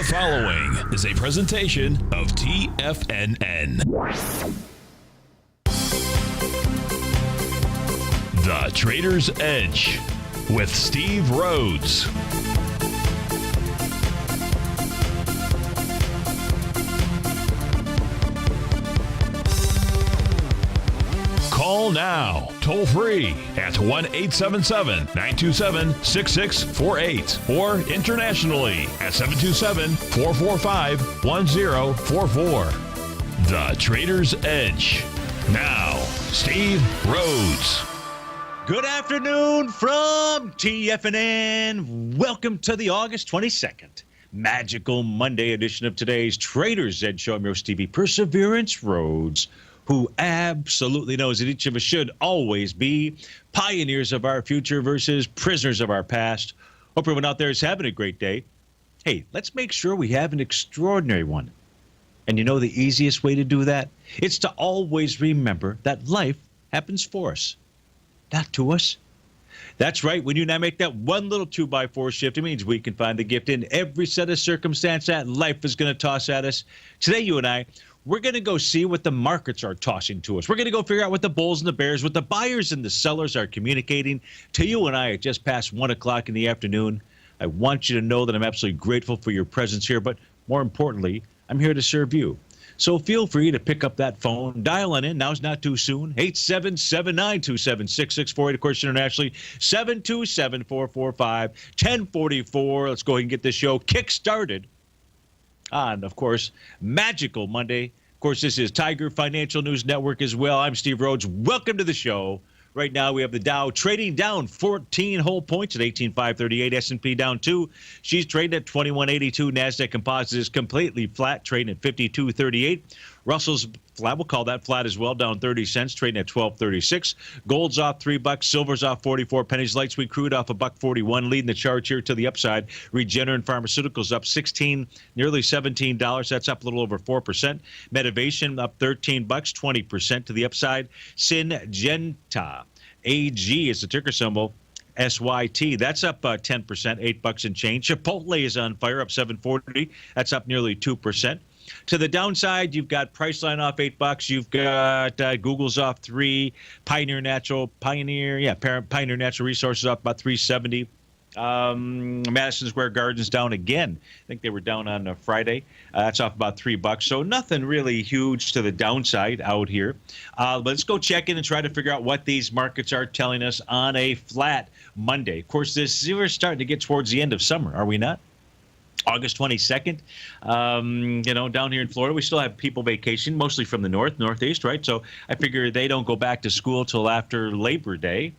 The following is a presentation of TFNN. The Trader's Edge with Steve Rhodes. Call now, toll free at 1-877-927-6648 or internationally at 727-445-1044. The Trader's Edge. Now, Steve Rhodes. Good afternoon from TFNN. Welcome to the August 22nd magical Monday edition of today's Trader's Edge show. I'm your host, TV Perseverance Rhodes, who absolutely knows that each of us should always be pioneers of our future versus prisoners of our past. Hope everyone out there is having a great day. Hey, let's make sure we have an extraordinary one. And you know the easiest way to do that? It's to always remember that life happens for us, not to us. That's right. When you and I make that one little 2x4 shift, it means we can find the gift in every set of circumstance that life is going to toss at us. Today, you and I, we're going to go see what the markets are tossing to us. We're going to go figure out what the bulls and the bears, what the buyers and the sellers are communicating to you and I at just past 1 o'clock in the afternoon. I want you to know that I'm absolutely grateful for your presence here, but more importantly, I'm here to serve you. So feel free to pick up that phone, dial on in. Now's not too soon. 877-927-6648. Of course, internationally, 727-445-1044. Let's go ahead and get this show kick-started on, of course, Magical Monday. Of course, this is Tiger Financial News Network as well. I'm Steve Rhodes. Welcome to the show. Right now, we have the Dow trading down 14 whole points at 18,538. S&P down 2. She's trading at 2182. NASDAQ Composite is completely flat, trading at 5238. Russell's flat. We'll call that flat as well, down 30 cents, trading at 1236. Gold's off $3. Silver's off 44 pennies. Light sweet crude off $1.41, leading the charge here to the upside. Regeneron Pharmaceuticals up 16, nearly $17. That's up a little over 4%. Medivation up 13 bucks, 20% to the upside. Syngenta AG is the ticker symbol. SYT, that's up 10%, $8 and change. Chipotle is on fire, up $7.40. That's up nearly 2%. To the downside, you've got Priceline off $8. You've got Google's off $3. Pioneer Natural Resources off about $3.70. Madison Square Garden's down again. I think they were down on Friday. That's off about $3. So nothing really huge to the downside out here. But let's go check in and try to figure out what these markets are telling us on a flat Monday. Of course, we're starting to get towards the end of summer, are we not? August 22nd, down here in Florida, we still have people vacation, mostly from the northeast, right? So I figure they don't go back to school till after Labor Day.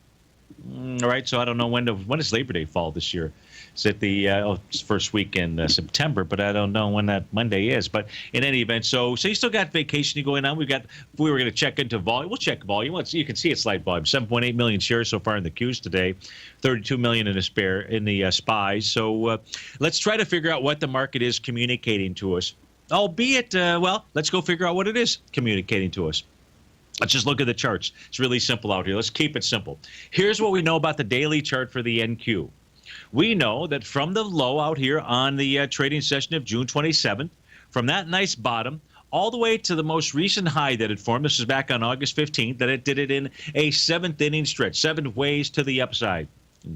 All right, so I don't know when does Labor Day fall this year? It's at the it's first week in September, but I don't know when that Monday is. But in any event, so you still got vacation going on. We were going to check into volume. We'll check volume. You can see it's slight volume. 7.8 million shares so far in the Qs today. 32 million in the SPYs. So let's try to figure out what the market is communicating to us. Albeit, let's go figure out what it is communicating to us. Let's just look at the charts. It's really simple out here. Let's keep it simple. Here's what we know about the daily chart for the NQ. We know that from the low out here on the trading session of June 27th, from that nice bottom, all the way to the most recent high that it formed, this is back on August 15th, that it did it in a seventh inning stretch, 7 ways to the upside.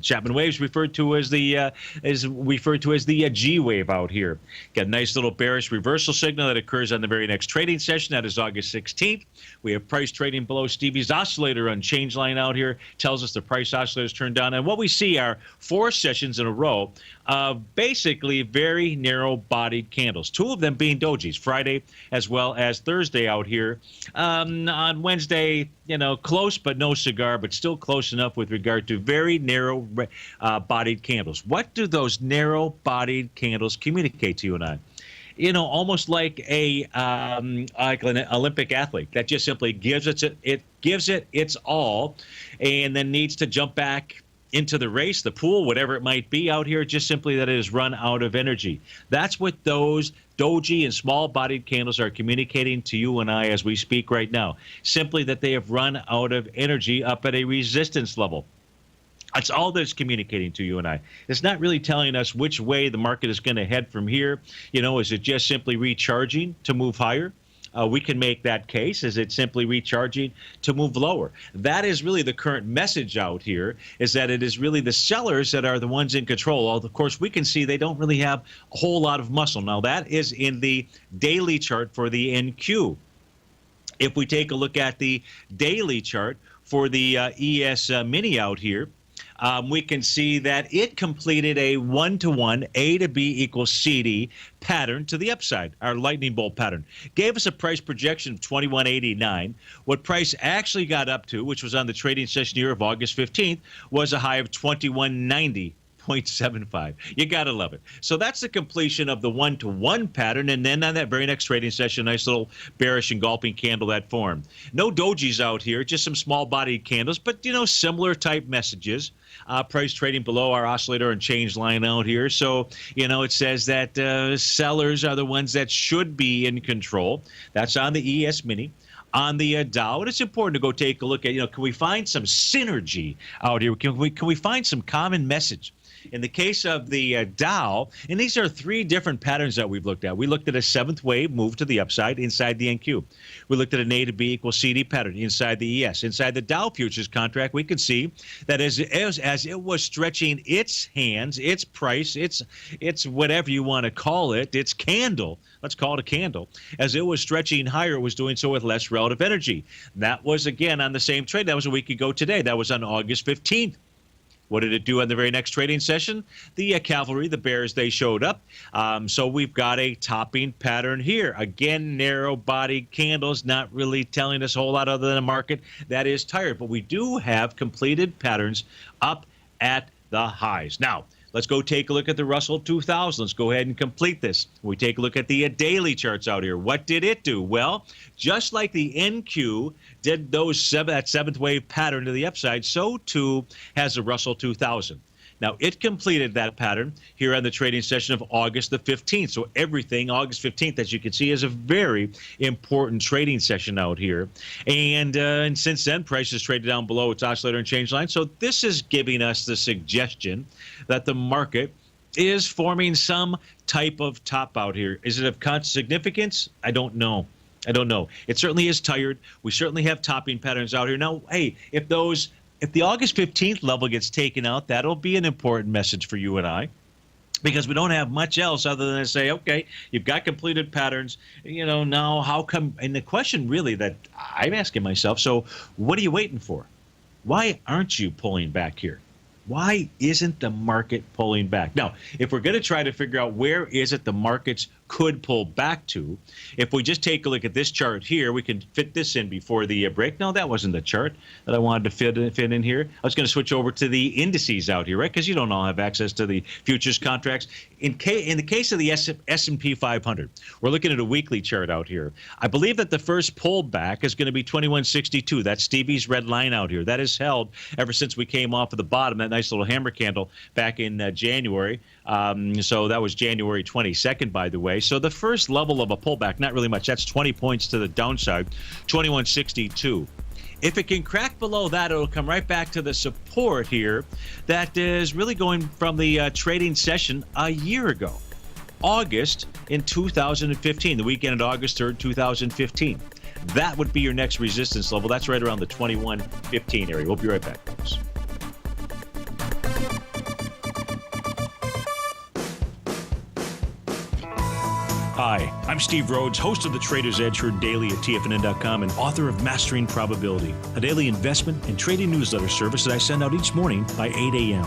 Chapman waves referred to as the G wave out here. Got a nice little bearish reversal signal that occurs on the very next trading session. That is August 16th. We have price trading below Stevie's oscillator on change line out here. Tells us the price oscillator is turned down. And what we see are 4 sessions in a row of basically very narrow-bodied candles. 2 of them being dojis, Friday as well as Thursday out here. On Wednesday, close but no cigar, but still close enough with regard to very narrow-bodied candles. What do those narrow-bodied candles communicate to you and I? Almost like an Olympic athlete that just simply gives it its all, and then needs to jump back into the race, the pool, whatever it might be out here, just simply that it has run out of energy. That's what those doji and small-bodied candles are communicating to you and I as we speak right now. Simply that they have run out of energy up at a resistance level. That's all that's communicating to you and I. It's not really telling us which way the market is going to head from here. Is it just simply recharging to move higher? We can make that case. Is it simply recharging to move lower? That is really the current message out here, is that it is really the sellers that are the ones in control. Although, of course, we can see they don't really have a whole lot of muscle. Now, that is in the daily chart for the NQ. If we take a look at the daily chart for the ES Mini out here, we can see that it completed a 1-to-1 A to B equals CD pattern to the upside. Our lightning bolt pattern gave us a price projection of 21.89. What price actually got up to, which was on the trading session here of August 15th, was a high of 21.90.75. You got to love it. So that's the completion of the 1-to-1 pattern. And then on that very next trading session, nice little bearish engulfing candle that formed. No dojis out here, just some small bodied candles, but similar type messages. Price trading below our oscillator and change line out here. So, it says that sellers are the ones that should be in control. That's on the ES Mini. On the Dow, and it's important to go take a look at, can we find some synergy out here? Can we find some common message? In the case of the Dow, and these are three different patterns that we've looked at. We looked at a seventh wave move to the upside inside the NQ. We looked at an A to B equals CD pattern inside the ES. Inside the Dow futures contract, we could see that as it was stretching its hands, its price, its whatever you want to call it, its candle, let's call it a candle, as it was stretching higher, it was doing so with less relative energy. That was, again, on the same trade. That was a week ago today. That was on August 15th. What did it do on the very next trading session? The cavalry, the bears, they showed up. So we've got a topping pattern here. Again, narrow-bodied candles, not really telling us a whole lot other than a market that is tired. But we do have completed patterns up at the highs. Now, let's go take a look at the Russell 2000. Let's go ahead and complete this. We take a look at the daily charts out here. What did it do? Well, just like the NQ did that seventh wave pattern to the upside, so too has the Russell 2000. Now, it completed that pattern here on the trading session of August the 15th. So everything, August 15th, as you can see, is a very important trading session out here. And since then, prices traded down below its oscillator and change line. So this is giving us the suggestion that the market is forming some type of top out here. Is it of significance? I don't know. It certainly is tired. We certainly have topping patterns out here. Now, hey, if the August 15th level gets taken out, that'll be an important message for you and I, because we don't have much else other than to say, okay, you've got completed patterns, now how come? And the question really that I'm asking myself, so what are you waiting for? Why aren't you pulling back here? Why isn't the market pulling back? Now, if we're going to try to figure out where is it the markets could pull back to, if we just take a look at this chart here, we can fit this in before the break. No, that wasn't the chart that I wanted to fit in here. I was going to switch over to the indices out here, right? Because you don't all have access to the futures contracts. In the case of the S&P 500, we're looking at a weekly chart out here. I believe that the first pullback is going to be 2162. That's Stevie's red line out here. That is held ever since we came off of the bottom, that nice little hammer candle back in January. So that was January 22nd, by the way. So the first level of a pullback, not really much. That's 20 points to the downside, 2162. If it can crack below that, it'll come right back to the support here that is really going from the trading session a year ago, August in 2015, the weekend of August 3rd, 2015. That would be your next resistance level. That's right around the 2115 area. We'll be right back, folks. Hi, I'm Steve Rhodes, host of the Trader's Edge heard daily at TFNN.com and author of Mastering Probability, a daily investment and trading newsletter service that I send out each morning by 8 a.m.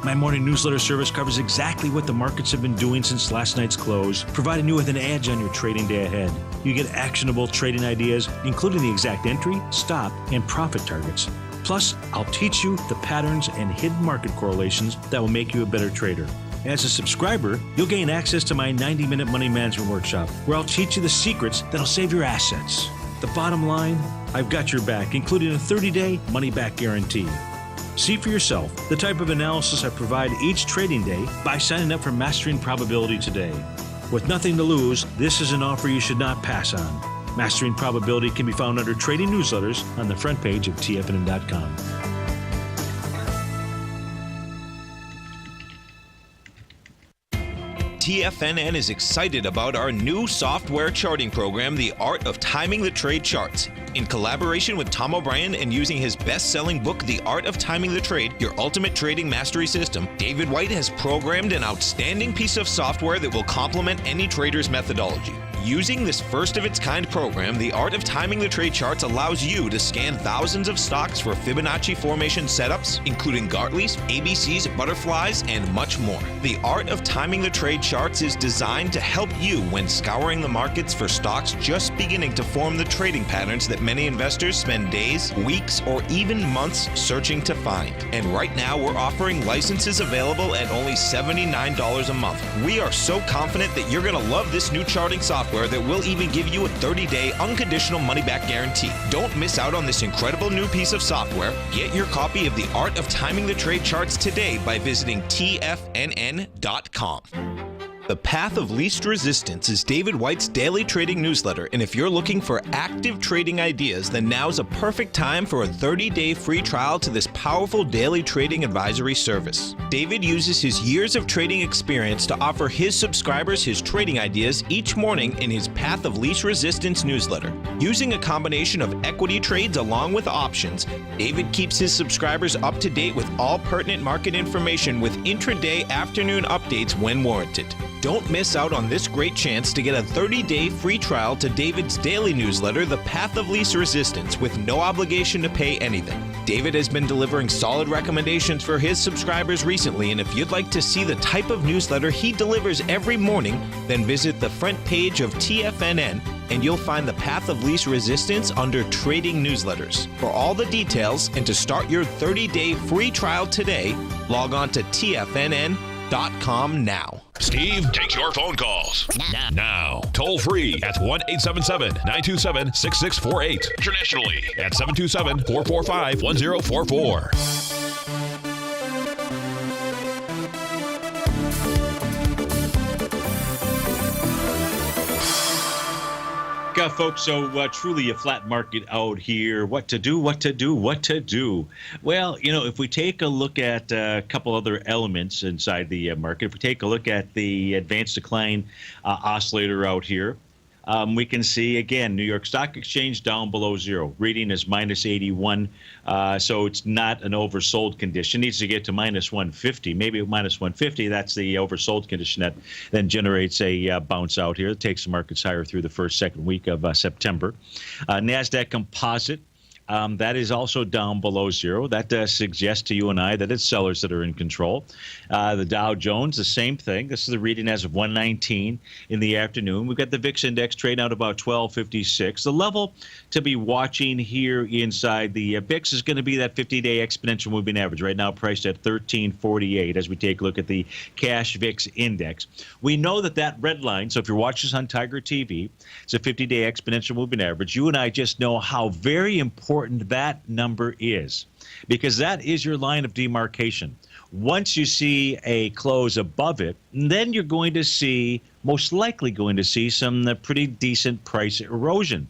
My morning newsletter service covers exactly what the markets have been doing since last night's close, providing you with an edge on your trading day ahead. You get actionable trading ideas, including the exact entry, stop, and profit targets. Plus, I'll teach you the patterns and hidden market correlations that will make you a better trader. As a subscriber, you'll gain access to my 90-minute money management workshop, where I'll teach you the secrets that'll save your assets. The bottom line, I've got your back, including a 30-day money-back guarantee. See for yourself the type of analysis I provide each trading day by signing up for Mastering Probability today. With nothing to lose, this is an offer you should not pass on. Mastering Probability can be found under Trading Newsletters on the front page of TFNN.com. TFNN is excited about our new software charting program, The Art of Timing the Trade Charts. In collaboration with Tom O'Brien and using his best-selling book, The Art of Timing the Trade, Your Ultimate Trading Mastery System, David White has programmed an outstanding piece of software that will complement any trader's methodology. Using this first-of-its-kind program, The Art of Timing the Trade Charts allows you to scan thousands of stocks for Fibonacci formation setups, including Gartley's, ABC's, butterflies, and much more. The Art of Timing the Trade Charts is designed to help you when scouring the markets for stocks just beginning to form the trading patterns that many investors spend days, weeks, or even months searching to find. And right now, we're offering licenses available at only $79 a month. We are so confident that you're going to love this new charting software that will even give you a 30-day unconditional money-back guarantee. Don't miss out on this incredible new piece of software. Get your copy of The Art of Timing the Trade Charts today by visiting TFNN.com. The Path of Least Resistance is David White's daily trading newsletter, and if you're looking for active trading ideas, then now's a perfect time for a 30-day free trial to this powerful daily trading advisory service. David uses his years of trading experience to offer his subscribers his trading ideas each morning in his Path of Least Resistance newsletter. Using a combination of equity trades along with options, David keeps his subscribers up to date with all pertinent market information with intraday afternoon updates when warranted. Don't miss out on this great chance to get a 30-day free trial to David's daily newsletter, The Path of Least Resistance, with no obligation to pay anything. David has been delivering solid recommendations for his subscribers recently, and if you'd like to see the type of newsletter he delivers every morning, then visit the front page of TFNN and you'll find the Path of Least Resistance under Trading Newsletters. For all the details and to start your 30-day free trial today, log on to TFNN.com now. Steve takes your phone calls now. Toll free at 1-877-927-6648. Internationally at 727-445-1044. Folks, so truly a flat market out here. What to do? Well, if we take a look at a couple other elements inside the market, if we take a look at the advanced decline oscillator out here, we can see, again, New York Stock Exchange down below zero. Reading is minus 81, so it's not an oversold condition. Needs to get to minus 150. Maybe minus 150, that's the oversold condition that then generates a bounce out here. It takes the markets higher through the second week of September. NASDAQ Composite. That is also down below zero. That suggests to you and I that it's sellers that are in control. The Dow Jones, the same thing. This is the reading as of 119 in the afternoon. We've got the VIX index trading out about 1256. The level to be watching here inside the VIX is going to be that 50-day exponential moving average, right now priced at 1348 as we take a look at the cash VIX index. We know that red line, so if you're watching this on Tiger TV, it's a 50-day exponential moving average. You and I just know how very important that number is, because that is your line of demarcation. Once you see a close above it, then you're going to see, most likely going to see, some pretty decent price erosion.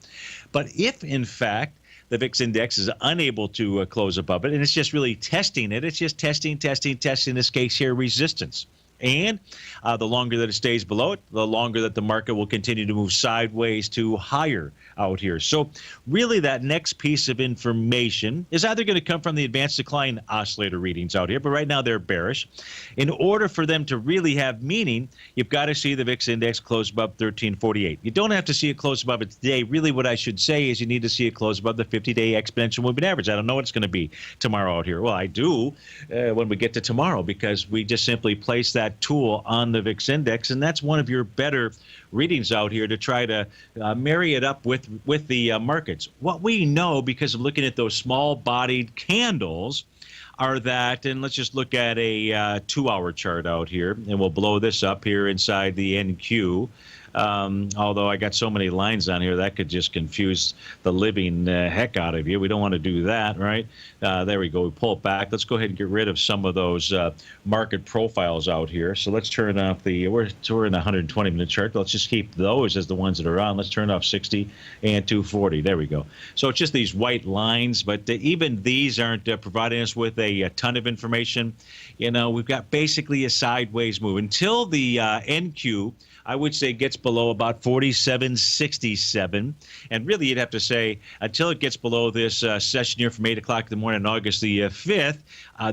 But if, in fact, the VIX index is unable to close above it, and it's just really testing it, it's just testing, in this case here, resistance. And the longer that it stays below it, the longer that the market will continue to move sideways to higher out here. So really that next piece of information is either going to come from the advanced decline oscillator readings out here, but right now they're bearish. In order for them to really have meaning, you've got to see the VIX index close above 1348. You don't have to see it close above it today. Really what I should say is you need to see it close above the 50-day exponential moving average. I don't know what it's going to be tomorrow out here. Well, I do when we get to tomorrow, because we just simply place that tool on the VIX index, and that's one of your better readings out here to try to marry it up with the markets. What we know, because of looking at those small-bodied candles, are that, and let's just look at a 2-hour chart out here, and we'll blow this up here inside the NQ. Although I got so many lines on here, that could just confuse the living heck out of you. We don't want to do that, right? There we go. We pull it back. Let's go ahead and get rid of some of those market profiles out here. So let's turn off we're in a 120-minute chart. Let's just keep those as the ones that are on. Let's turn off 60 and 240. There we go. So it's just these white lines, but even these aren't providing us with a ton of information. We've got basically a sideways move until the NQ, I would say, gets below about 47.67. And really, you'd have to say until it gets below this session here from 8 o'clock in the morning on August the 5th,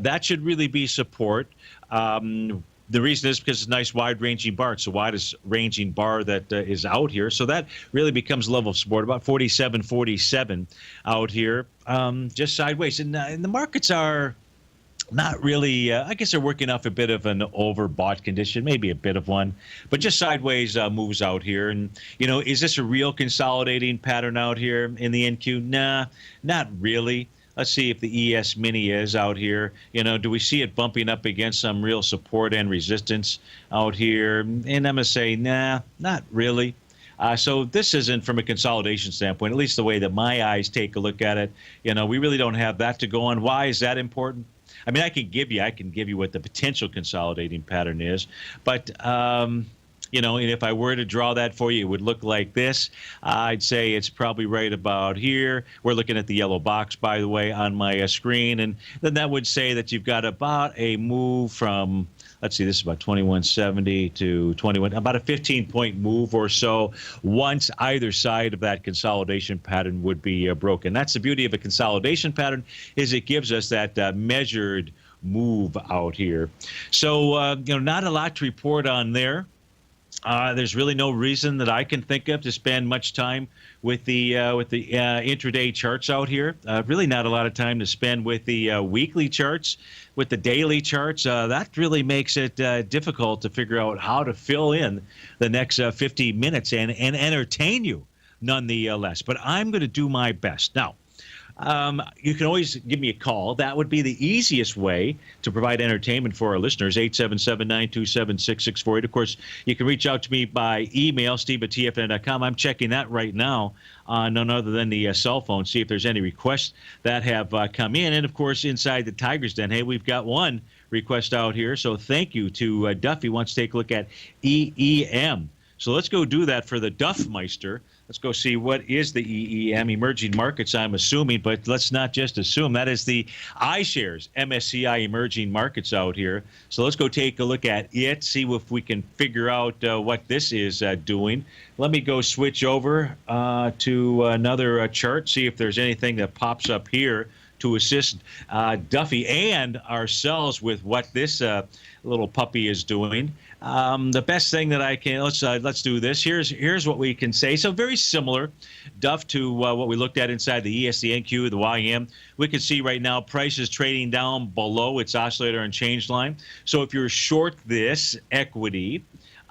that should really be support. The reason is because it's a nice wide-ranging bar. It's the widest ranging bar that is out here. So that really becomes a level of support, about 47.47 out here, just sideways. And the markets are not really, I guess they're working off a bit of an overbought condition, maybe a bit of one, but just sideways moves out here. And, is this a real consolidating pattern out here in the NQ? Nah, not really. Let's see if the ES Mini is out here. Do we see it bumping up against some real support and resistance out here? And I'm going to say, nah, not really. So this isn't, from a consolidation standpoint, at least the way that my eyes take a look at it. We really don't have that to go on. Why is that important? I mean, I can give you what the potential consolidating pattern is, but and if I were to draw that for you, it would look like this. I'd say it's probably right about here. We're looking at the yellow box, by the way, on my screen, and then that would say that you've got about a move from, let's see, this is about 2170 to 21, about a 15-point move or so once either side of that consolidation pattern would be broken. That's the beauty of a consolidation pattern, is it gives us that measured move out here. So, not a lot to report on there. There's really no reason that I can think of to spend much time with the intraday charts out here. Really not a lot of time to spend with the weekly charts, with the daily charts. That really makes it difficult to figure out how to fill in the next 50 minutes and entertain you nonetheless. But I'm going to do my best. Now, you can always give me a call. That would be the easiest way to provide entertainment for our listeners, 877-927-6648. Of course, you can reach out to me by email, steve@tfnn.com. I'm checking that right now on none other than the cell phone, see if there's any requests that have come in. And, of course, inside the Tiger's Den, hey, we've got one request out here. So thank you to Duffy. Wants to take a look at EEM. So let's go do that for the Duffmeister. Let's go see what is the EEM, emerging markets, I'm assuming, but let's not just assume. That is the iShares MSCI emerging markets out here. So let's go take a look at it, see if we can figure out what this is doing. Let me go switch over to another chart, see if there's anything that pops up here to assist Duffy and ourselves with what this little puppy is doing. The best thing that I can, let's do this. Here's what we can say. So very similar, Duff, to what we looked at inside the ES, the NQ, the YM. We can see right now prices trading down below its oscillator and change line. So if you're short this equity,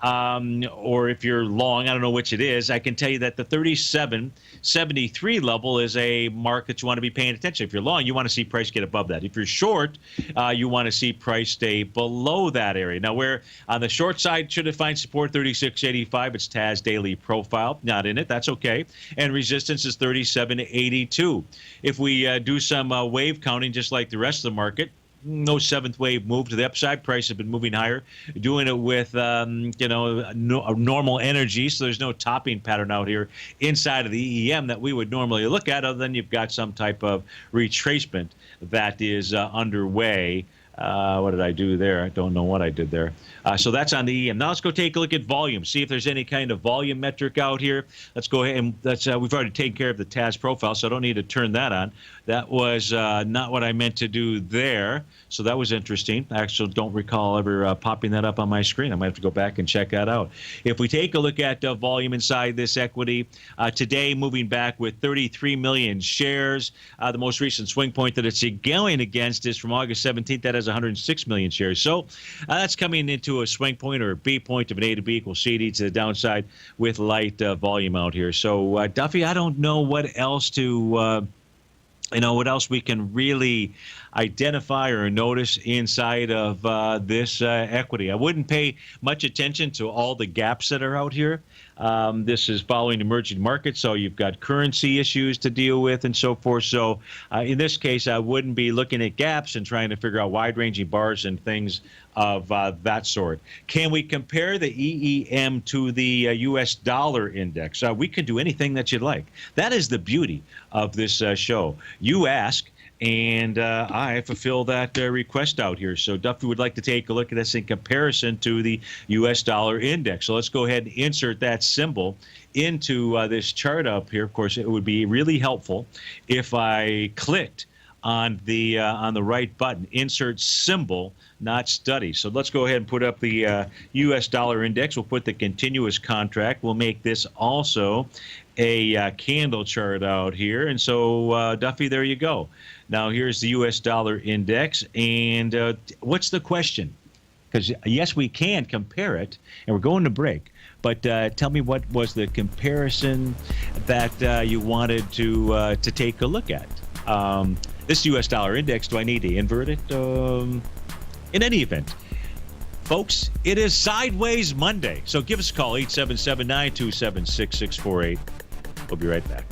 or if you're long, I don't know which it is, I can tell you that the 37.73 level is a mark that you want to be paying attention. If you're long, you want to see price get above that. If you're short, you want to see price stay below that area. Now, where on the short side should it find support, 36.85, it's TAS daily profile, not in it, that's okay. And resistance is 37.82. If we do some wave counting, just like the rest of the market, no seventh wave move to the upside. Price has been moving higher, doing it with normal energy. So there's no topping pattern out here inside of the EM that we would normally look at, other than you've got some type of retracement that is underway. What did I do there? I don't know what I did there. So that's on the EM. Now let's go take a look at volume, see if there's any kind of volume metric out here. Let's go ahead and we've already taken care of the TAS profile, so I don't need to turn that on. That was not what I meant to do there. So that was interesting. I actually don't recall ever popping that up on my screen. I might have to go back and check that out. If we take a look at volume inside this equity, today moving back with 33 million shares. The most recent swing point that it's going against is from August 17th. That has 106 million shares. So that's coming into a swing point or a B point of an A to B equals CD to the downside with light volume out here. So Duffy, I don't know what else to what else we can really identify or notice inside of this equity. I wouldn't pay much attention to all the gaps that are out here. This is following emerging markets, so you've got currency issues to deal with and so forth. So in this case, I wouldn't be looking at gaps and trying to figure out wide-ranging bars and things of that sort. Can we compare the EEM to the U.S. dollar index? We can do anything that you'd like. That is the beauty of this show. You ask, and I fulfill that request out here. So Duffy would like to take a look at this in comparison to the U.S. dollar index. So let's go ahead and insert that symbol into this chart up here. Of course, it would be really helpful if I clicked on the right button, insert symbol, not study. So let's go ahead and put up the U.S. dollar index. We'll put the continuous contract. We'll make this also a candle chart out here. And so, Duffy, there you go. Now, here's the U.S. dollar index. And what's the question? Because, yes, we can compare it, and we're going to break. But tell me, what was the comparison that you wanted to take a look at? This U.S. dollar index, do I need to invert it? In any event, folks, it is Sideways Monday. So give us a call, 877-927-6648. We'll be right back.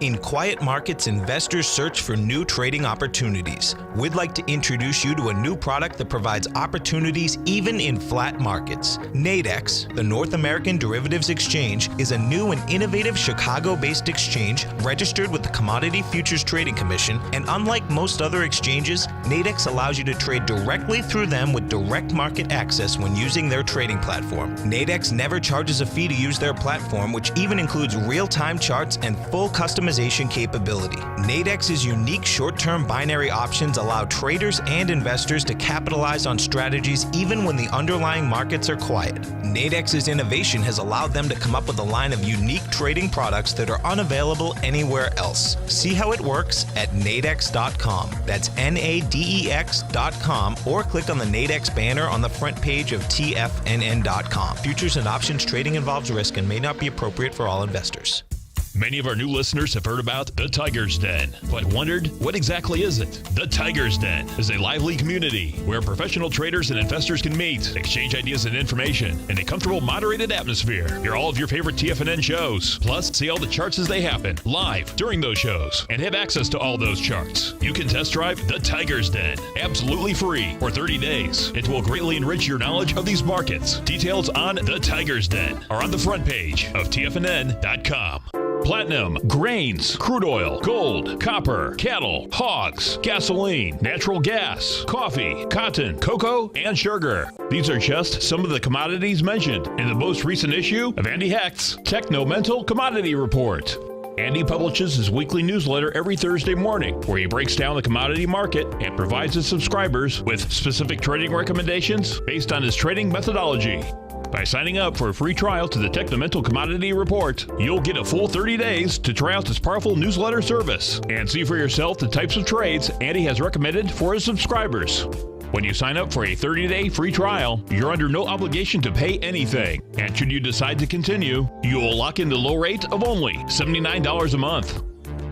In quiet markets, investors search for new trading opportunities. We'd like to introduce you to a new product that provides opportunities even in flat markets. Nadex, the North American Derivatives Exchange, is a new and innovative Chicago-based exchange registered with the Commodity Futures Trading Commission, and unlike most other exchanges, Nadex allows you to trade directly through them with direct market access when using their trading platform. Nadex never charges a fee to use their platform, which even includes real-time charts and full customization capability. Nadex's unique short-term binary options allow traders and investors to capitalize on strategies even when the underlying markets are quiet. Nadex's innovation has allowed them to come up with a line of unique trading products that are unavailable anywhere else. See how it works at nadex.com. That's NADEX.com, or click on the Nadex banner on the front page of TFNN.com. Futures and options trading involves risk and may not be appropriate for all investors. Many of our new listeners have heard about the Tiger's Den, but wondered, what exactly is it? The Tiger's Den is a lively community where professional traders and investors can meet, exchange ideas and information in a comfortable, moderated atmosphere. Hear all of your favorite TFNN shows, plus see all the charts as they happen, live during those shows, and have access to all those charts. You can test drive the Tiger's Den, absolutely free, for 30 days. It will greatly enrich your knowledge of these markets. Details on the Tiger's Den are on the front page of TFNN.com. Platinum, grains, crude oil, gold, copper, cattle, hogs, gasoline, natural gas, coffee, cotton, cocoa, and sugar. These are just some of the commodities mentioned in the most recent issue of Andy Hecht's Techno-Mental Commodity Report. Andy publishes his weekly newsletter every Thursday morning, where he breaks down the commodity market and provides his subscribers with specific trading recommendations based on his trading methodology. By signing up for a free trial to the Techno-Mental Commodity Report, you'll get a full 30 days to try out this powerful newsletter service and see for yourself the types of trades Andy has recommended for his subscribers. When you sign up for a 30-day free trial, you're under no obligation to pay anything. And should you decide to continue, you'll lock in the low rate of only $79 a month.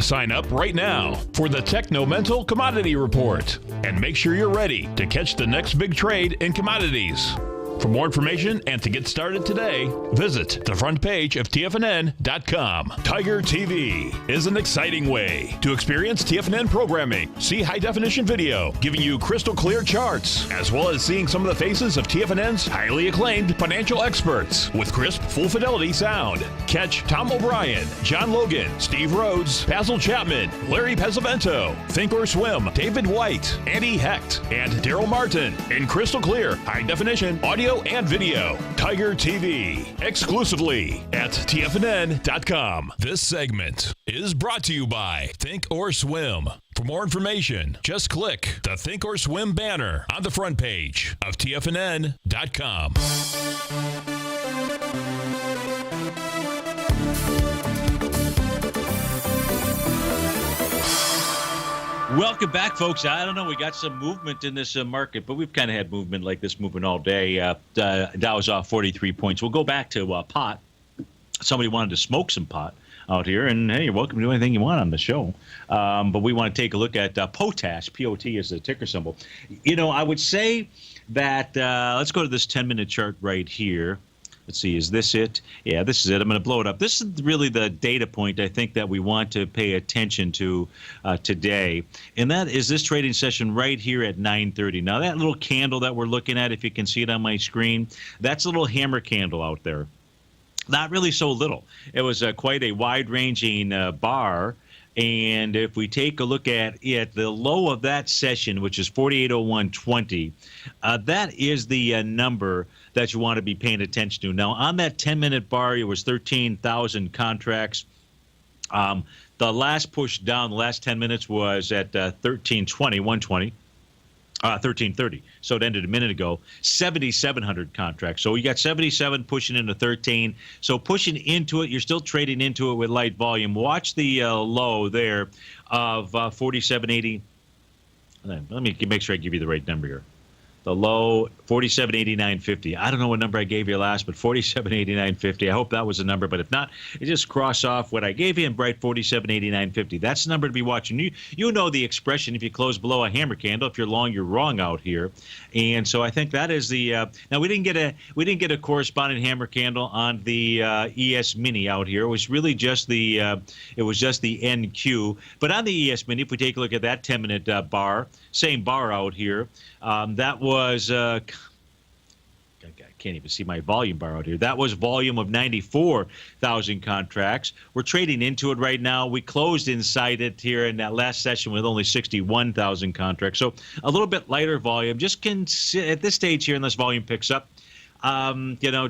Sign up right now for the Techno-Mental Commodity Report and make sure you're ready to catch the next big trade in commodities. For more information and to get started today, visit the front page of TFNN.com. Tiger TV is an exciting way to experience TFNN programming. See high-definition video giving you crystal clear charts, as well as seeing some of the faces of TFNN's highly acclaimed financial experts with crisp, full-fidelity sound. Catch Tom O'Brien, John Logan, Steve Rhodes, Basil Chapman, Larry Pesavento, Think or Swim, David White, Andy Hecht, and Daryl Martin in crystal clear, high-definition audio and video. Tiger TV, exclusively at TFNN.com. This segment is brought to you by Think or Swim. For more information, just click the Think or Swim banner on the front page of TFNN.com. Welcome back, folks. I don't know. We got some movement in this market, but we've kind of had movement like this movement all day. Dow's off 43 points. We'll go back to pot. Somebody wanted to smoke some pot out here, and hey, you're welcome to do anything you want on the show. But we want to take a look at potash. POT is the ticker symbol. You know, I would say that let's go to this 10-minute chart right here. Let's see, is this it? Yeah, this is it. I'm going to blow it up. This is really the data point I think that we want to pay attention to today, and that is this trading session right here at 9:30. Now, that little candle that we're looking at, if you can see it on my screen, that's a little hammer candle out there. Not really so little. It was quite a wide-ranging bar. And if we take a look at it, the low of that session, which is 4801.20, that is the number that you want to be paying attention to. Now, on that 10-minute bar, it was 13,000 contracts. The last push down, the last 10 minutes, was at 120. 1330. So it ended a minute ago. 7,700 contracts. So you got 77 pushing into 13. So pushing into it, you're still trading into it with light volume. Watch the low there of 4780. Let me make sure I give you the right number here. The low, 4789.50. I don't know what number I gave you last, but 4789.50. I hope that was the number, but if not, you just cross off what I gave you and write 4789.50. That's the number to be watching. You know the expression, if you close below a hammer candle, if you're long, you're wrong out here. And so I think that is the now we didn't get a corresponding hammer candle on the ES Mini out here. It was really just the NQ. But on the ES Mini, if we take a look at that 10-minute bar, same bar out here, that was I can't even see my volume bar out here. That was volume of 94,000 contracts. We're trading into it right now. We closed inside it here in that last session with only 61,000 contracts. So a little bit lighter volume. Just at this stage here, unless volume picks up,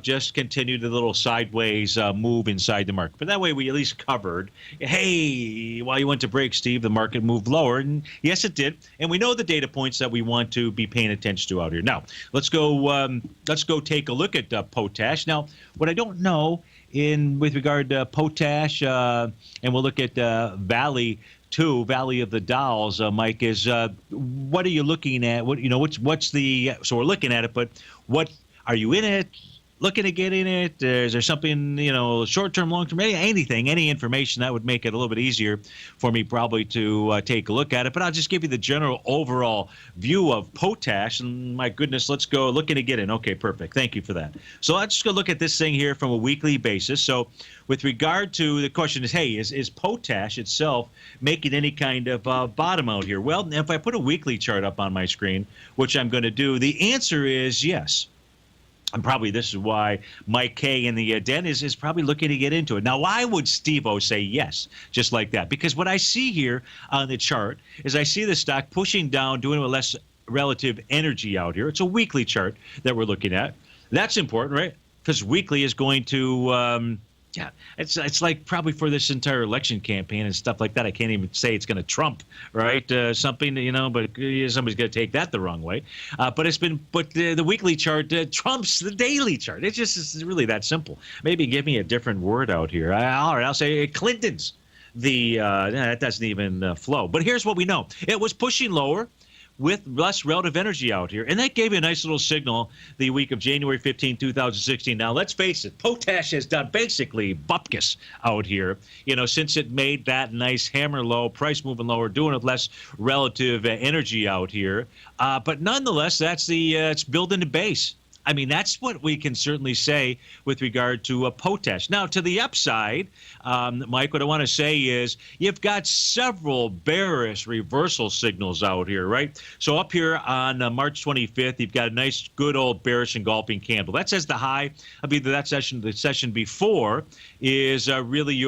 just continue the little sideways move inside the market. But that way we at least covered, hey, while you went to break, Steve, the market moved lower. And yes, it did. And we know the data points that we want to be paying attention to out here. Now, let's go take a look at potash. Now, what I don't know with regard to potash, and we'll look at Valley of the Dolls, Mike, is what are you looking at? What's the, so we're looking at it, but what, are you in it? Looking to get in it? Is there something, short-term, long-term, anything, any information that would make it a little bit easier for me probably to take a look at it. But I'll just give you the general overall view of potash. And my goodness, let's go looking to get in. Okay, perfect. Thank you for that. So let's just go look at this thing here from a weekly basis. So with regard to the question is, hey, is potash itself making any kind of bottom out here? Well, if I put a weekly chart up on my screen, which I'm going to do, the answer is yes. And probably this is why Mike K in the den is probably looking to get into it. Now, why would Steve-O say yes, just like that? Because what I see here on the chart is I see the stock pushing down, doing with less relative energy out here. It's a weekly chart that we're looking at. That's important, right? Because weekly is going to it's like probably for this entire election campaign and stuff like that. I can't even say it's going to trump, right? Something, but somebody's going to take that the wrong way. But the weekly chart trumps the daily chart. It's just really that simple. Maybe give me a different word out here. All right, I'll say Clinton's. That doesn't even flow. But here's what we know. It was pushing lower with less relative energy out here. And that gave you a nice little signal the week of January 15, 2016. Now, let's face it, potash has done basically bupkis out here, since it made that nice hammer low, price moving lower, doing it less relative energy out here. But nonetheless, that's it's building the base. I mean, that's what we can certainly say with regard to potash. Now, to the upside, Mike, what I want to say is you've got several bearish reversal signals out here, right? So up here on March 25th, you've got a nice, good old bearish engulfing candle. That says the high of either that session, the session before, is really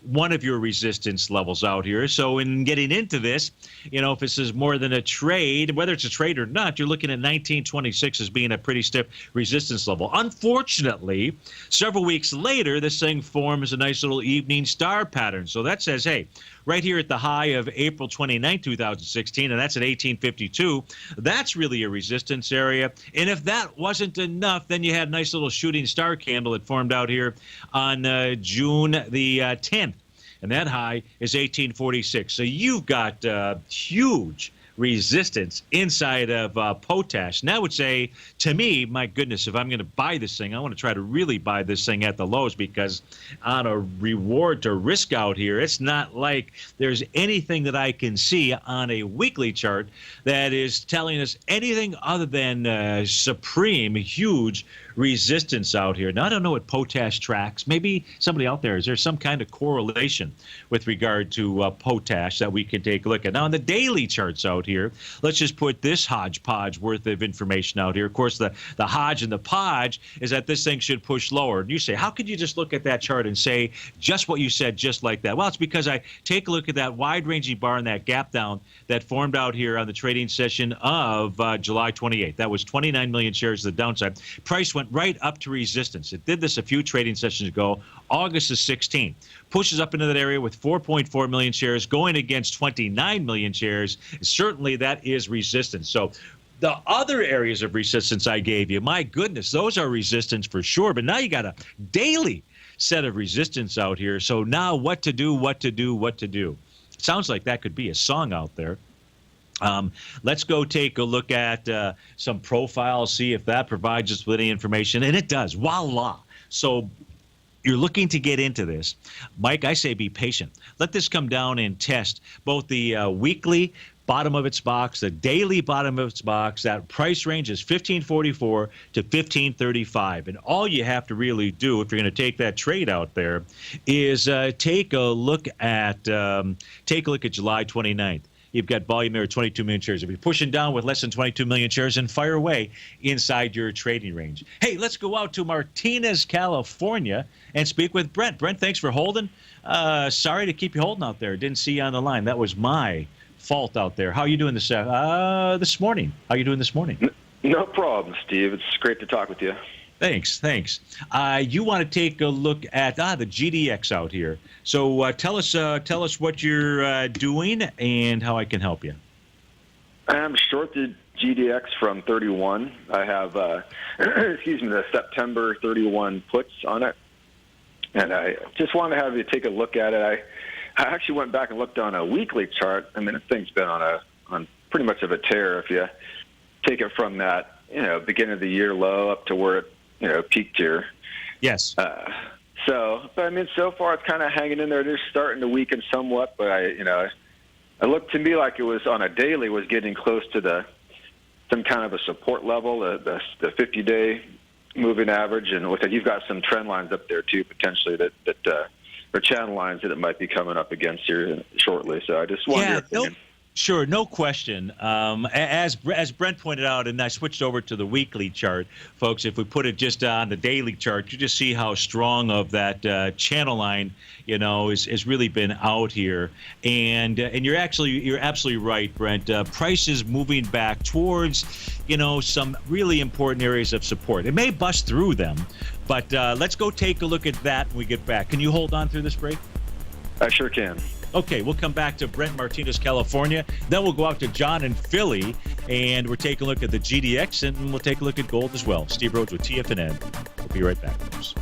one of your resistance levels out here. So in getting into this, if this is more than a trade, whether it's a trade or not, you're looking at 1926 as being a pretty stiff resistance level. Unfortunately, several weeks later, this thing forms a nice little evening star pattern. So that says, hey, right here at the high of April 29, 2016, and that's at 1852, that's really a resistance area. And if that wasn't enough, then you had a nice little shooting star candle that formed out here on June the 10th. and that high is 1846. So you've got huge resistance inside of potash. And I would say, to me, my goodness, if I'm going to buy this thing, I want to try to really buy this thing at the lows, because on a reward to risk out here, it's not like there's anything that I can see on a weekly chart that is telling us anything other than supreme, huge resistance out here. Now, I don't know what potash tracks. Maybe somebody out there, is there some kind of correlation with regard to potash that we can take a look at? Now, on the daily charts out here, let's just put this hodgepodge worth of information out here. Of course, the hodge and the podge is that this thing should push lower. And you say, how could you just look at that chart and say just what you said just like that? Well, it's because I take a look at that wide-ranging bar and that gap down that formed out here on the trading session of July 28th. That was 29 million shares to the downside. Price went right up to resistance. It did this a few trading sessions ago, August the 16th. Pushes up into that area with 4.4 million shares going against 29 million shares. Certainly that is resistance. So the other areas of resistance I gave you, my goodness, those are resistance for sure. But now you got a daily set of resistance out here. So now what to do, what to do, what to do. Sounds like that could be a song out there. Let's go take a look at some profiles, see if that provides us with any information. And it does. Voila. So you're looking to get into this. Mike, I say be patient. Let this come down and test both the weekly bottom of its box, the daily bottom of its box. That price range is 1544 to 1535. And all you have to really do if you're going to take that trade out there is take a look at July 29th. You've got volume there at 22 million shares. If you're pushing down with less than 22 million shares, and fire away inside your trading range. Hey, let's go out to Martinez, California, and speak with Brent. Brent, thanks for holding. Sorry to keep you holding out there. Didn't see you on the line. That was my fault out there. How are you doing this morning? How are you doing this morning? No problem, Steve. It's great to talk with you. Thanks. You want to take a look at the GDX out here. So tell us what you're doing and how I can help you. I'm short the GDX from 31. I have, the September 31 puts on it, and I just want to have you take a look at it. I actually went back and looked on a weekly chart. I mean, the thing's been on pretty much of a tear. If you take it from that, beginning of the year low up to where it peaked here. Yes. But I mean, so far it's kind of hanging in there. They're starting to weaken somewhat, but it looked to me like it was on a daily was getting close to some kind of a support level, the 50-day moving average, and with it, you've got some trend lines up there too, potentially that or channel lines that it might be coming up against here shortly. So I just wonder. Yeah, nope. Sure, no question. As Brent pointed out, and I switched over to the weekly chart, folks, if we put it just on the daily chart, you just see how strong of that channel line, is really been out here. And you're absolutely right, Brent. Price is moving back towards, some really important areas of support. It may bust through them, but let's go take a look at that when we get back. Can you hold on through this break? I sure can. Okay, we'll come back to Brent, Martinez, California. Then we'll go out to John in Philly, and we're taking a look at the GDX, and we'll take a look at gold as well. Steve Rhodes with TFNN. We'll be right back, folks.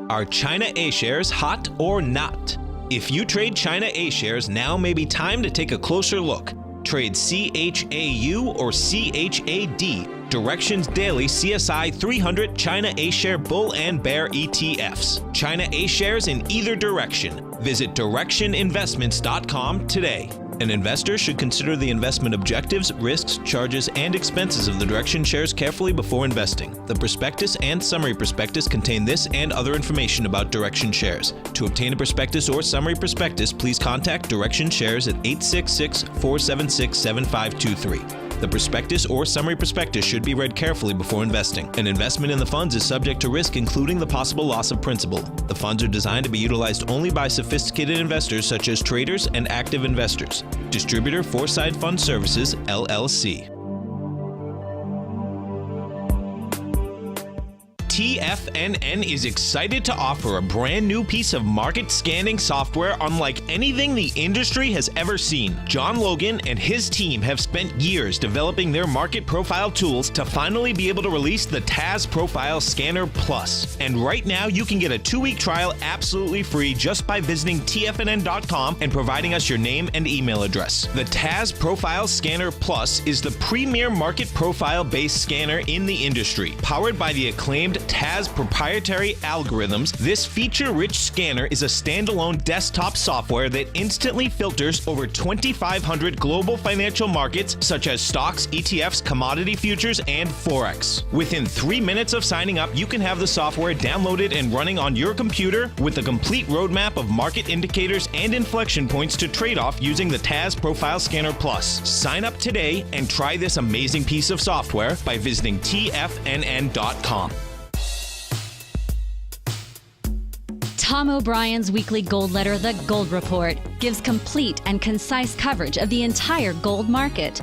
Are China A shares hot or not? If you trade China A shares, now may be time to take a closer look. Trade CHAU or CHAD, Directions Daily CSI 300 China A-Share Bull and Bear ETFs. China A-Shares in either direction. Visit directioninvestments.com today. An investor should consider the investment objectives, risks, charges, and expenses of the Direction shares carefully before investing. The prospectus and summary prospectus contain this and other information about Direction shares. To obtain a prospectus or summary prospectus, please contact Direction shares at 866-476-7523. The prospectus or summary prospectus should be read carefully before investing. An investment in the funds is subject to risk, including the possible loss of principal. The funds are designed to be utilized only by sophisticated investors such as traders and active investors. Distributor Foreside Fund Services, LLC. TFNN is excited to offer a brand new piece of market scanning software unlike anything the industry has ever seen. John Logan and his team have spent years developing their market profile tools to finally be able to release the TAS Profile Scanner Plus. And right now, you can get a 2-week trial absolutely free just by visiting TFNN.com and providing us your name and email address. The TAS Profile Scanner Plus is the premier market profile-based scanner in the industry. Powered by the acclaimed TAS proprietary algorithms, this feature-rich scanner is a standalone desktop software that instantly filters over 2,500 global financial markets such as stocks, ETFs, commodity futures, and Forex. Within 3 minutes of signing up, you can have the software downloaded and running on your computer with a complete roadmap of market indicators and inflection points to trade off using the TAS Profile Scanner Plus. Sign up today and try this amazing piece of software by visiting TFNN.com. Tom O'Brien's weekly gold letter, The Gold Report, gives complete and concise coverage of the entire gold market.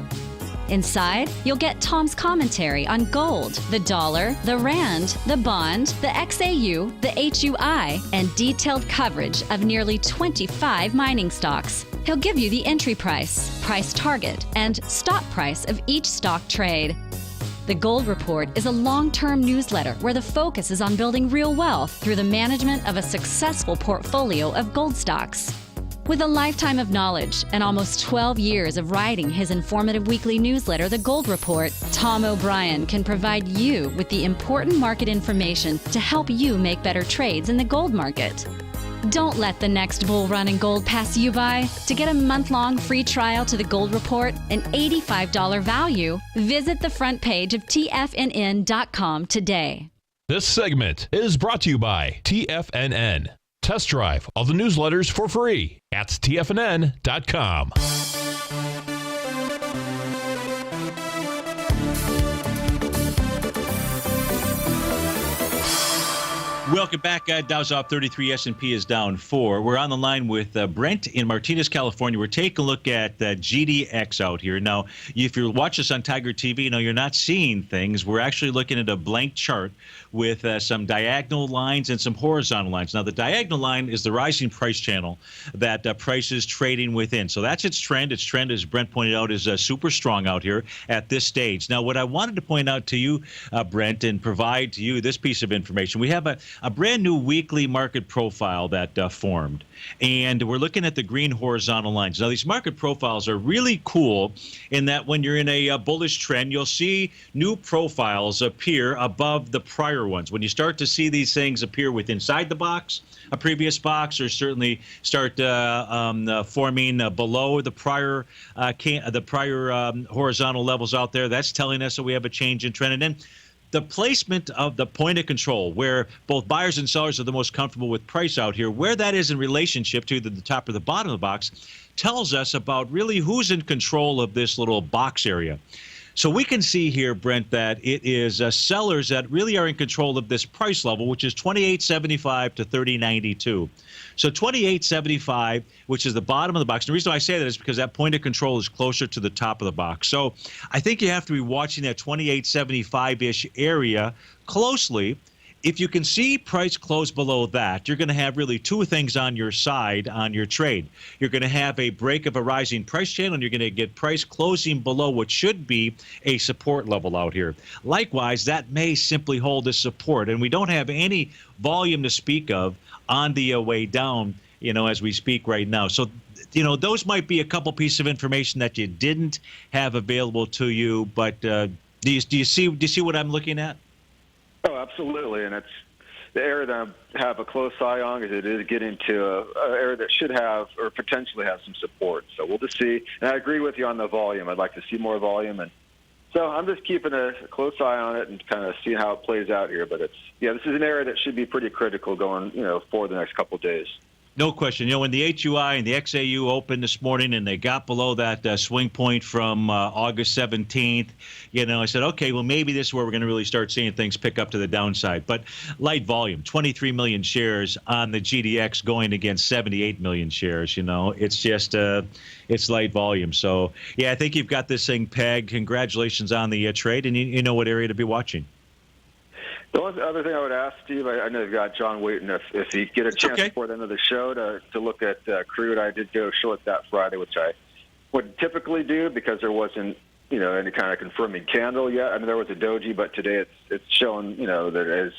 Inside, you'll get Tom's commentary on gold, the dollar, the rand, the bond, the XAU, the HUI, and detailed coverage of nearly 25 mining stocks. He'll give you the entry price, price target, and stop price of each stock trade. The Gold Report is a long-term newsletter where the focus is on building real wealth through the management of a successful portfolio of gold stocks. With a lifetime of knowledge and almost 12 years of writing his informative weekly newsletter, The Gold Report, Tom O'Brien can provide you with the important market information to help you make better trades in the gold market. Don't let the next bull run in gold pass you by. To get a month-long free trial to The Gold Report, an $85 value, visit the front page of TFNN.com today. This segment is brought to you by TFNN. Test drive all the newsletters for free at TFNN.com. Welcome back. Dow's off 33, S&P is down 4. We're on the line with Brent in Martinez, California. We're taking a look at GDX out here. Now, if you watch us on Tiger TV, you're not seeing things. We're actually looking at a blank chart with some diagonal lines and some horizontal lines. Now, the diagonal line is the rising price channel that price is trading within. So that's its trend. Its trend, as Brent pointed out, is super strong out here at this stage. Now, what I wanted to point out to you, Brent, and provide to you this piece of information, we have a brand new weekly market profile that formed. And we're looking at the green horizontal lines. Now, these market profiles are really cool in that when you're in a bullish trend, you'll see new profiles appear above the prior ones. When you start to see these things appear with inside the box, a previous box, or certainly start forming below the prior horizontal levels out there, that's telling us that we have a change in trend. And then the placement of the point of control, where both buyers and sellers are the most comfortable with price out here, where that is in relationship to the top or the bottom of the box, tells us about really who's in control of this little box area. So we can see here, Brent, that it is sellers that really are in control of this price level, which is $28.75 to $30.92. So $28.75, which is the bottom of the box. And the reason why I say that is because that point of control is closer to the top of the box. So I think you have to be watching that 28.75-ish area closely. If you can see price close below that, you're going to have really two things on your side on your trade. You're going to have a break of a rising price channel, and you're going to get price closing below what should be a support level out here. Likewise, that may simply hold as support, and we don't have any volume to speak of on the way down, as we speak right now. So, those might be a couple pieces of information that you didn't have available to you, but do you see what I'm looking at? Oh, absolutely, and it's the area that I have a close eye on because it is getting to an area that should have or potentially have some support. So we'll just see. And I agree with you on the volume. I'd like to see more volume, and so I'm just keeping a close eye on it and kind of see how it plays out here. But this is an area that should be pretty critical going, for the next couple of days. No question. When the HUI and the XAU opened this morning and they got below that swing point from August 17th, I said, okay, well, maybe this is where we're going to really start seeing things pick up to the downside. But light volume, 23 million shares on the GDX going against 78 million shares. It's just it's light volume. So, I think you've got this thing pegged. Congratulations on the trade, and you know what area to be watching. The only other thing I would ask, Steve, I know you've got John waiting, if you get a chance before the end of the show to look at crude. I did go short that Friday, which I would typically do because there wasn't, any kind of confirming candle yet. I mean, there was a doji, but today it's showing, that it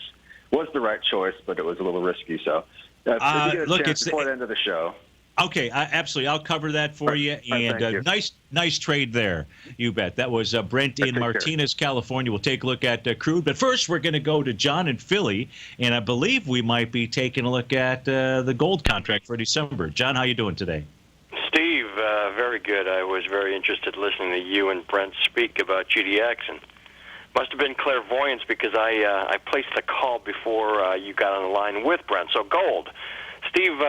was the right choice, but it was a little risky. So if you get a chance before the end of the show. Okay, absolutely. I'll cover that for you. And nice trade there. You bet. That was Brent in Martinez, California. We'll take a look at crude. But first, we're going to go to John in Philly. And I believe we might be taking a look at the gold contract for December. John, how you doing today? Steve, very good. I was very interested listening to you and Brent speak about GDX. And must have been clairvoyance because I placed the call before you got on the line with Brent. So gold. Steve,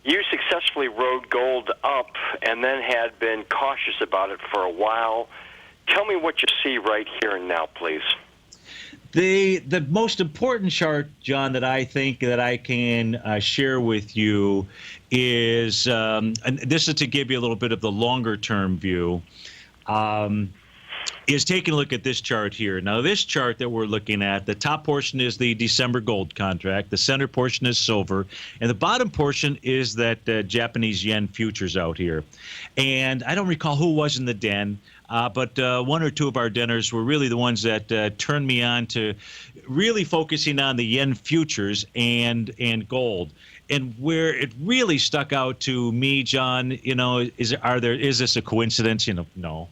you successfully rode gold up and then had been cautious about it for a while. Tell me what you see right here and now, please. The most important chart, John, that I think that I can share with you is, and this is to give you a little bit of the longer-term view, is taking a look at this chart here. Now, this chart that we're looking at, the top portion is the December gold contract, the center portion is silver, and the bottom portion is that Japanese yen futures out here. And I don't recall who was in the den, but one or two of our denners were really the ones that turned me on to really focusing on the yen futures and gold. And where it really stuck out to me, John, is this a coincidence? No.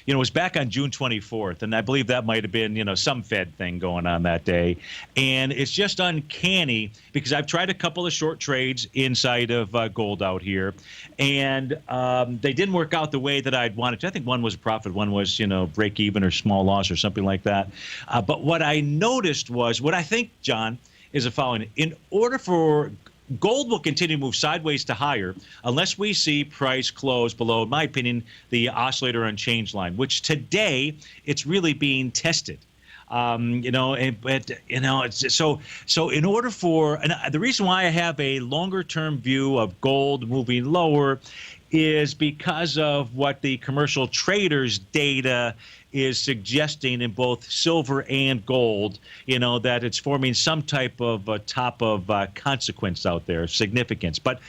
It was back on June 24th, and I believe that might have been, some Fed thing going on that day. And it's just uncanny because I've tried a couple of short trades inside of gold out here, and they didn't work out the way that I'd wanted to. I think one was a profit, one was, break even or small loss or something like that. But what I noticed was, what I think, John, is the following. In order for gold will continue to move sideways to higher unless we see price close below, in my opinion, the oscillator unchanged line, which today it's really being tested. So in order for, and the reason why I have a longer term view of gold moving lower is because of what the commercial traders data is suggesting in both silver and gold, that it's forming some type of top of consequence out there, significance. But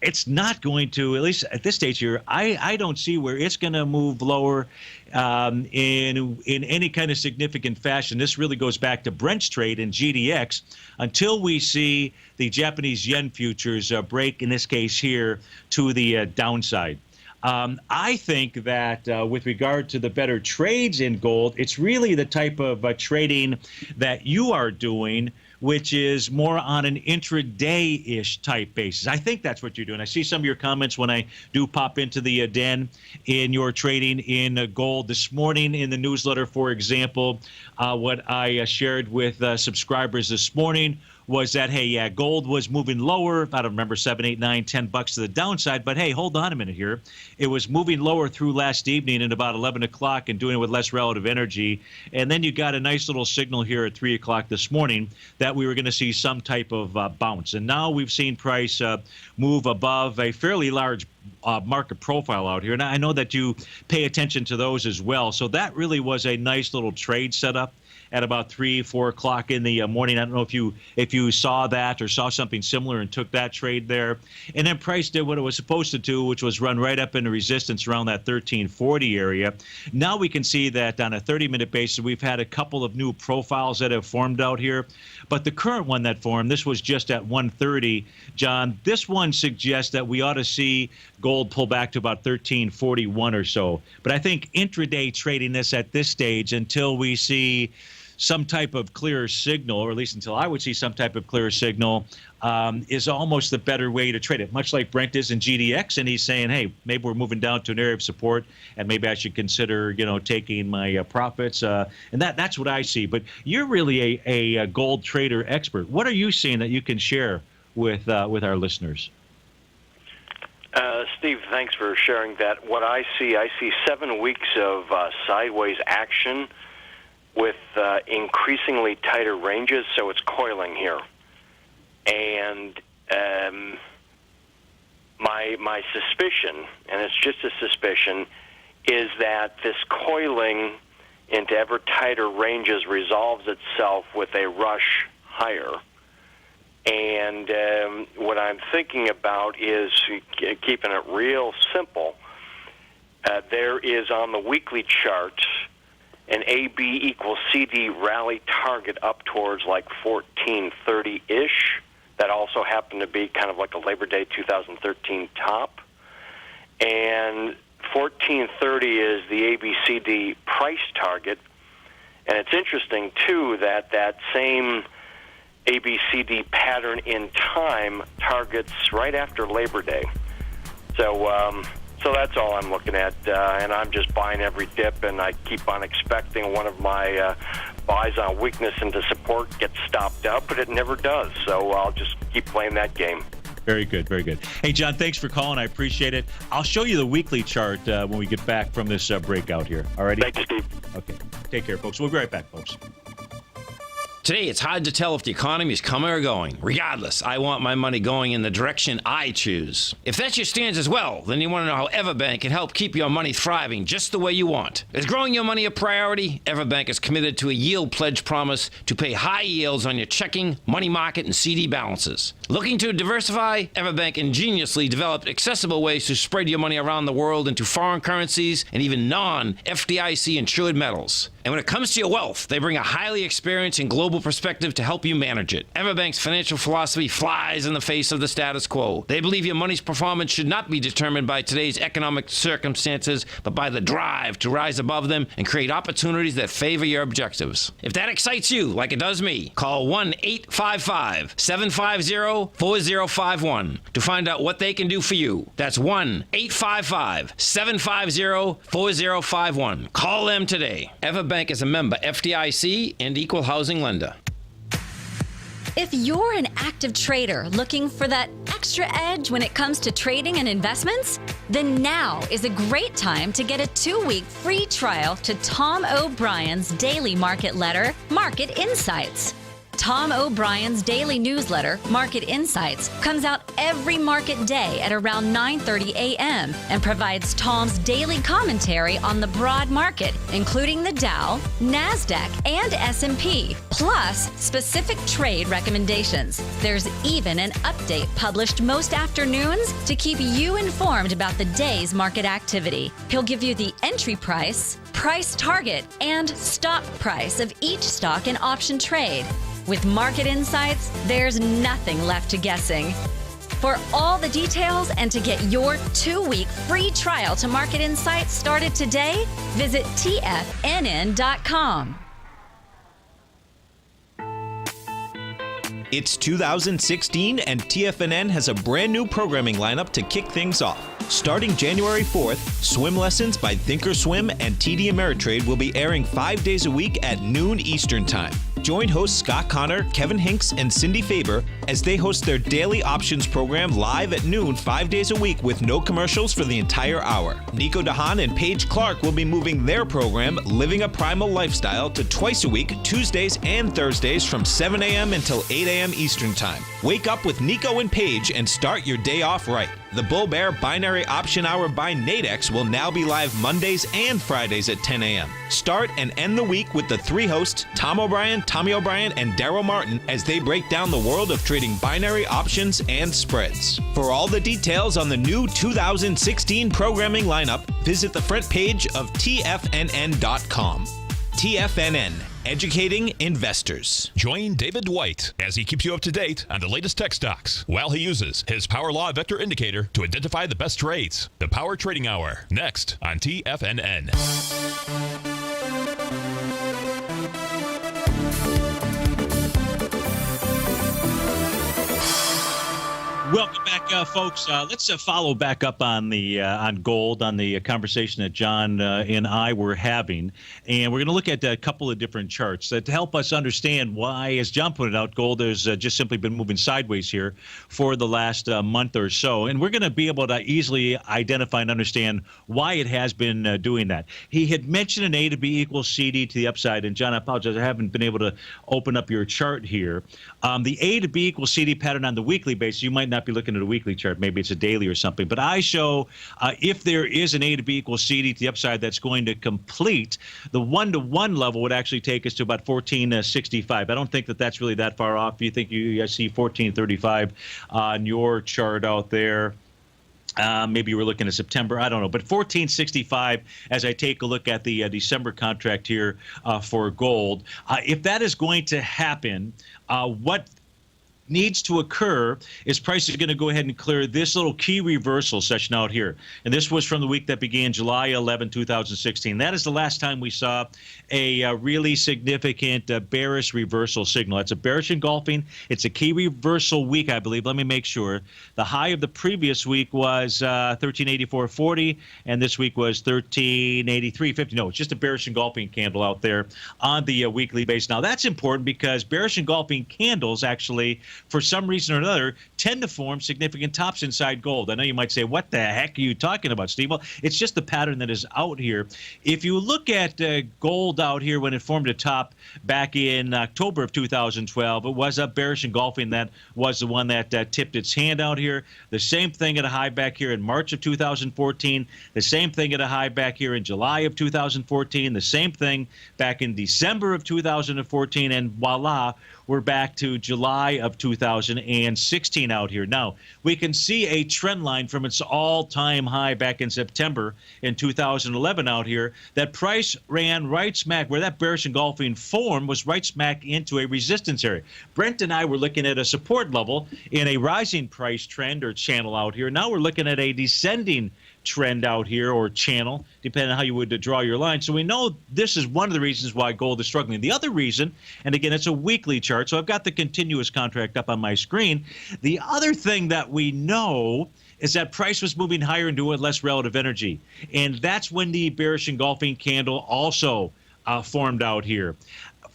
it's not going to, at least at this stage here, I don't see where it's going to move lower in any kind of significant fashion. This really goes back to Brent's trade in GDX until we see the Japanese yen futures break, in this case here, to the downside. I think that with regard to the better trades in gold, it's really the type of trading that you are doing, which is more on an intraday-ish type basis. I think that's what you're doing. I see some of your comments when I do pop into the den in your trading in gold. This morning in the newsletter, for example, what I shared with subscribers this morning was that, hey, yeah, gold was moving lower. I don't remember, $7, $8, $9, $10 to the downside. But, hey, hold on a minute here. It was moving lower through last evening at about 11 o'clock and doing it with less relative energy. And then you got a nice little signal here at 3 o'clock this morning that we were going to see some type of bounce. And now we've seen price move above a fairly large market profile out here. And I know that you pay attention to those as well. So that really was a nice little trade setup at about 3, 4 o'clock in the morning. I don't know if you saw that or saw something similar and took that trade there. And then price did what it was supposed to do, which was run right up into resistance around that 1340 area. Now we can see that on a 30-minute basis, we've had a couple of new profiles that have formed out here. But the current one that formed, this was just at 130. John, this one suggests that we ought to see gold pull back to about 1341 or so. But I think intraday trading this at this stage until we see some type of clearer signal, or at least until I would see some type of clearer signal, is almost the better way to trade it, much like Brent is in GDX. And he's saying, hey, maybe we're moving down to an area of support, and maybe I should consider, taking my profits. And that's what I see. But you're really a gold trader expert. What are you seeing that you can share with our listeners? Steve, thanks for sharing that. What I see 7 weeks of sideways action with increasingly tighter ranges, so it's coiling here. And my suspicion, and it's just a suspicion, is that this coiling into ever tighter ranges resolves itself with a rush higher. And what I'm thinking about is keeping it real simple. There is on the weekly chart an AB equals CD rally target up towards like 1430-ish. That also happened to be kind of like a Labor Day 2013 top. And 1430 is the ABCD price target. And it's interesting, too, that that same ABCD pattern in time targets right after Labor Day. So that's all I'm looking at, and I'm just buying every dip, and I keep on expecting one of my buys on weakness into support gets stopped up, but it never does. So I'll just keep playing that game. Very good, very good. Hey, John, thanks for calling. I appreciate it. I'll show you the weekly chart when we get back from this breakout here. All righty? Thank you, Steve. Okay. Take care, folks. We'll be right back, folks. Today, it's hard to tell if the economy is coming or going. Regardless, I want my money going in the direction I choose. If that's your stance as well, then you want to know how Everbank can help keep your money thriving just the way you want. Is growing your money a priority? Everbank is committed to a yield pledge promise to pay high yields on your checking, money market, and CD balances. Looking to diversify? Everbank ingeniously developed accessible ways to spread your money around the world into foreign currencies and even non-FDIC insured metals. And when it comes to your wealth, they bring a highly experienced and global perspective to help you manage it. Everbank's financial philosophy flies in the face of the status quo. They believe your money's performance should not be determined by today's economic circumstances, but by the drive to rise above them and create opportunities that favor your objectives. If that excites you, like it does me, call 1-855-750-4051 to find out what they can do for you. That's 1-855-750-4051. Call them today. Everbank is a member FDIC and equal housing lender. If you're an active trader looking for that extra edge when it comes to trading and investments, then now is a great time to get a 2-week free trial to Tom O'Brien's daily market letter, Market Insights. Tom O'Brien's daily newsletter, Market Insights, comes out every market day at around 9:30 a.m. and provides Tom's daily commentary on the broad market, including the Dow, NASDAQ, and S&P, plus specific trade recommendations. There's even an update published most afternoons to keep you informed about the day's market activity. He'll give you the entry price, price target, and stop price of each stock and option trade. With Market Insights, there's nothing left to guessing. For all the details and to get your 2-week free trial to Market Insights started today, visit TFNN.com. It's 2016 and TFNN has a brand new programming lineup to kick things off. Starting January 4th, Swim Lessons by Thinkorswim and TD Ameritrade will be airing 5 days a week at noon Eastern Time. Join hosts Scott Connor, Kevin Hinks, and Cindy Faber as they host their daily options program live at noon 5 days a week with no commercials for the entire hour. Nico DeHaan and Paige Clark will be moving their program, Living a Primal Lifestyle, to twice a week, Tuesdays and Thursdays from 7 a.m. until 8 a.m. Eastern Time. Wake up with Nico and Paige and start your day off right. The Bull Bear Binary Option Hour by Nadex will now be live Mondays and Fridays at 10 a.m. Start and end the week with the 3 hosts, Tom O'Brien, Tommy O'Brien, and Daryl Martin, as they break down the world of trading binary options and spreads. For all the details on the new 2016 programming lineup, visit the front page of TFNN.com. TFNN, educating investors. Join David White as he keeps you up to date on the latest tech stocks while he uses his Power Law Vector Indicator to identify the best trades. The Power Trading Hour, next on TFNN. Welcome back, folks. Let's follow back up on the on gold, on the conversation that John and I were having, and we're going to look at a couple of different charts to help us understand why, as John pointed out, gold has just simply been moving sideways here for the last month or so, and we're going to be able to easily identify and understand why it has been doing that. He had mentioned an A to B equals CD to the upside, and John, I apologize, I haven't been able to open up your chart here. The A to B equals CD pattern on the weekly basis, you might not not be looking at a weekly chart. Maybe it's a daily or something. But I show if there is an A to B equals CD to the upside that's going to complete, the 1-to-1 level would actually take us to about 1465. I don't think that that's really that far off. You think you see 1435 on your chart out there. Maybe we're looking at September. I don't know. But 1465 as I take a look at the December contract here for gold. If that is going to happen, what needs to occur is price is going to go ahead and clear this little key reversal session out here. And this was from the week that began July 11, 2016. That is the last time we saw a really significant bearish reversal signal. It's a bearish engulfing. It's a key reversal week, I believe. Let me make sure. The high of the previous week was 1384.40, and this week was 1383.50. No, it's just a bearish engulfing candle out there on the weekly base. Now, that's important because bearish engulfing candles actually, for some reason or another, tend to form significant tops inside gold. I know you might say, what the heck are you talking about, Steve? Well, it's just the pattern that is out here. If you look at gold out here when it formed a top back in October of 2012, it was a bearish engulfing. That was the one that tipped its hand out here. The same thing at a high back here in March of 2014. The same thing at a high back here in July of 2014. The same thing back in December of 2014. And voila, we're back to July of 2016 out here. Now, we can see a trend line from its all-time high back in September in 2011 out here. That price ran right smack where that bearish engulfing form was right smack into a resistance area. Brent and I were looking at a support level in a rising price trend or channel out here. Now we're looking at a descending trend out here, or channel, depending on how you would draw your line. So we know this is one of the reasons why gold is struggling. The other reason, and again, it's a weekly chart, so I've got the continuous contract up on my screen. The other thing that we know is that price was moving higher into less relative energy. And that's when the bearish engulfing candle also formed out here.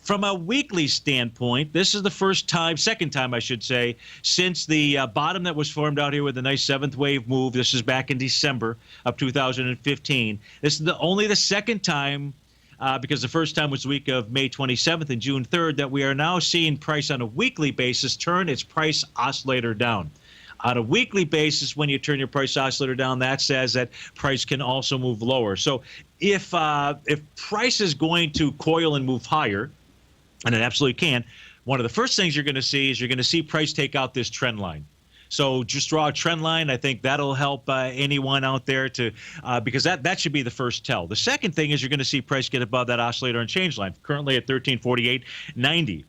From a weekly standpoint, this is the second time I should say, since the bottom that was formed out here with a nice seventh wave move. This is back in December of 2015. This is only the second time, because the first time was the week of May 27th and June 3rd, that we are now seeing price on a weekly basis turn its price oscillator down. On a weekly basis, when you turn your price oscillator down, that says that price can also move lower. So if price is going to coil and move higher, and it absolutely can, one of the first things you're going to see is you're going to see price take out this trend line. So just draw a trend line. I think that'll help anyone out there to because that should be the first tell. The second thing is you're going to see price get above that oscillator and change line, currently at 1348.90.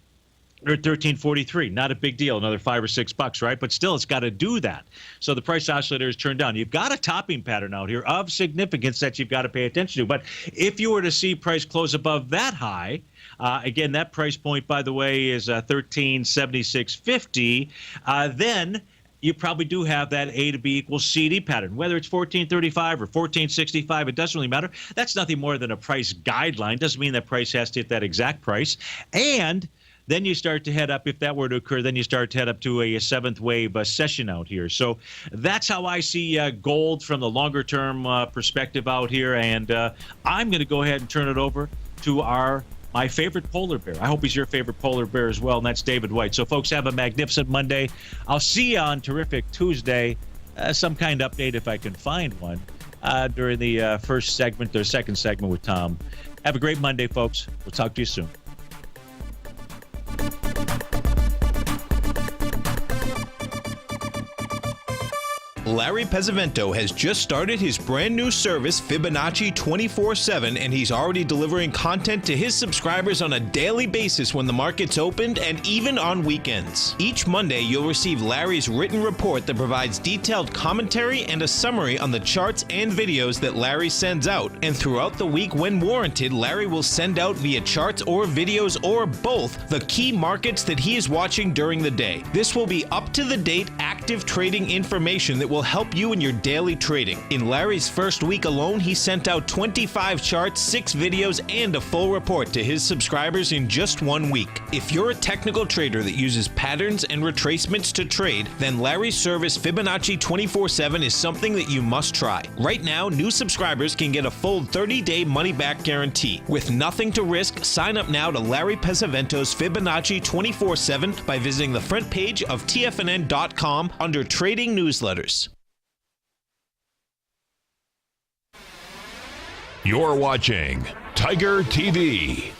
Or 1343, not a big deal, another $5 or $6, right? But still, it's got to do that. So the price oscillator is turned down. You've got a topping pattern out here of significance that you've got to pay attention to. But if you were to see price close above that high, again, that price point, by the way, is 1376.50, then you probably do have that A to B equals CD pattern. Whether it's 1435 or 1465, it doesn't really matter. That's nothing more than a price guideline. Doesn't mean that price has to hit that exact price. And then you start to head up, if that were to occur, then you start to head up to a seventh wave session out here. So that's how I see gold from the longer term perspective out here. And I'm going to go ahead and turn it over to my favorite polar bear. I hope he's your favorite polar bear as well, and that's David White. So folks, have a magnificent Monday. I'll see you on terrific Tuesday. Some kind of update if I can find one during the first segment or second segment with Tom. Have a great Monday, folks. We'll talk to you soon. Larry Pesavento has just started his brand new service, Fibonacci 24/7, and he's already delivering content to his subscribers on a daily basis when the market's opened and even on weekends. Each Monday, you'll receive Larry's written report that provides detailed commentary and a summary on the charts and videos that Larry sends out. And throughout the week, when warranted, Larry will send out via charts or videos or both the key markets that he is watching during the day. This will be up-to-the-date, active trading information that will help you in your daily trading. In Larry's first week alone, he sent out 25 charts, 6 videos, and a full report to his subscribers in just 1 week. If you're a technical trader that uses patterns and retracements to trade, then Larry's service Fibonacci 24/7 is something that you must try. Right now, new subscribers can get a full 30-day money-back guarantee. With nothing to risk, sign up now to Larry Pesavento's Fibonacci 24/7 by visiting the front page of TFNN.com under Trading Newsletters. You're watching Tiger TV.